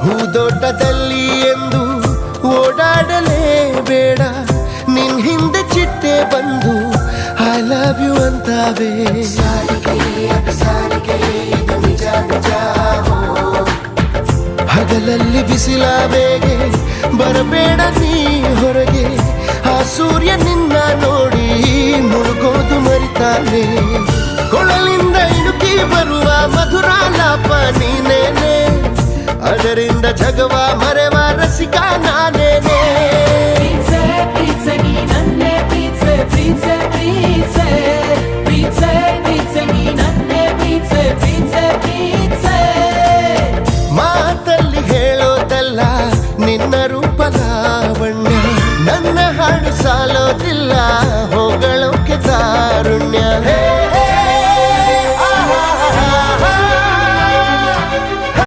ಹೂದೋಟದಲ್ಲಿ ಎಂದು ಓಡಾಡಲೇಬೇಡ, ನಿನ್ ಹಿಂದೆ ಚಿಟ್ಟೆ ಬಂದು ಐ ಲವ್ ಯು ಅಂತಾವೆ. ಹಗಲಲ್ಲಿ ಬಿಸಿಲ ಬೇಗೆ ಬರಬೇಡ ನೀ ಹೊರಗೆ, ಆ ಸೂರ್ಯ ನಿನ್ನ ನೋಡಿ ಮುಳುಗೋದು ಮರಿತಾನೆ. ಕೊಳಲಿಂದ ಇಣುಕಿ ಬರುವ ಮಧುರ ಲಾಪ ನೀನೇನೆ, ಅದರಿಂದ ಜಗವ ಮರೆವ ರಸಿಕ ನಾನೇ.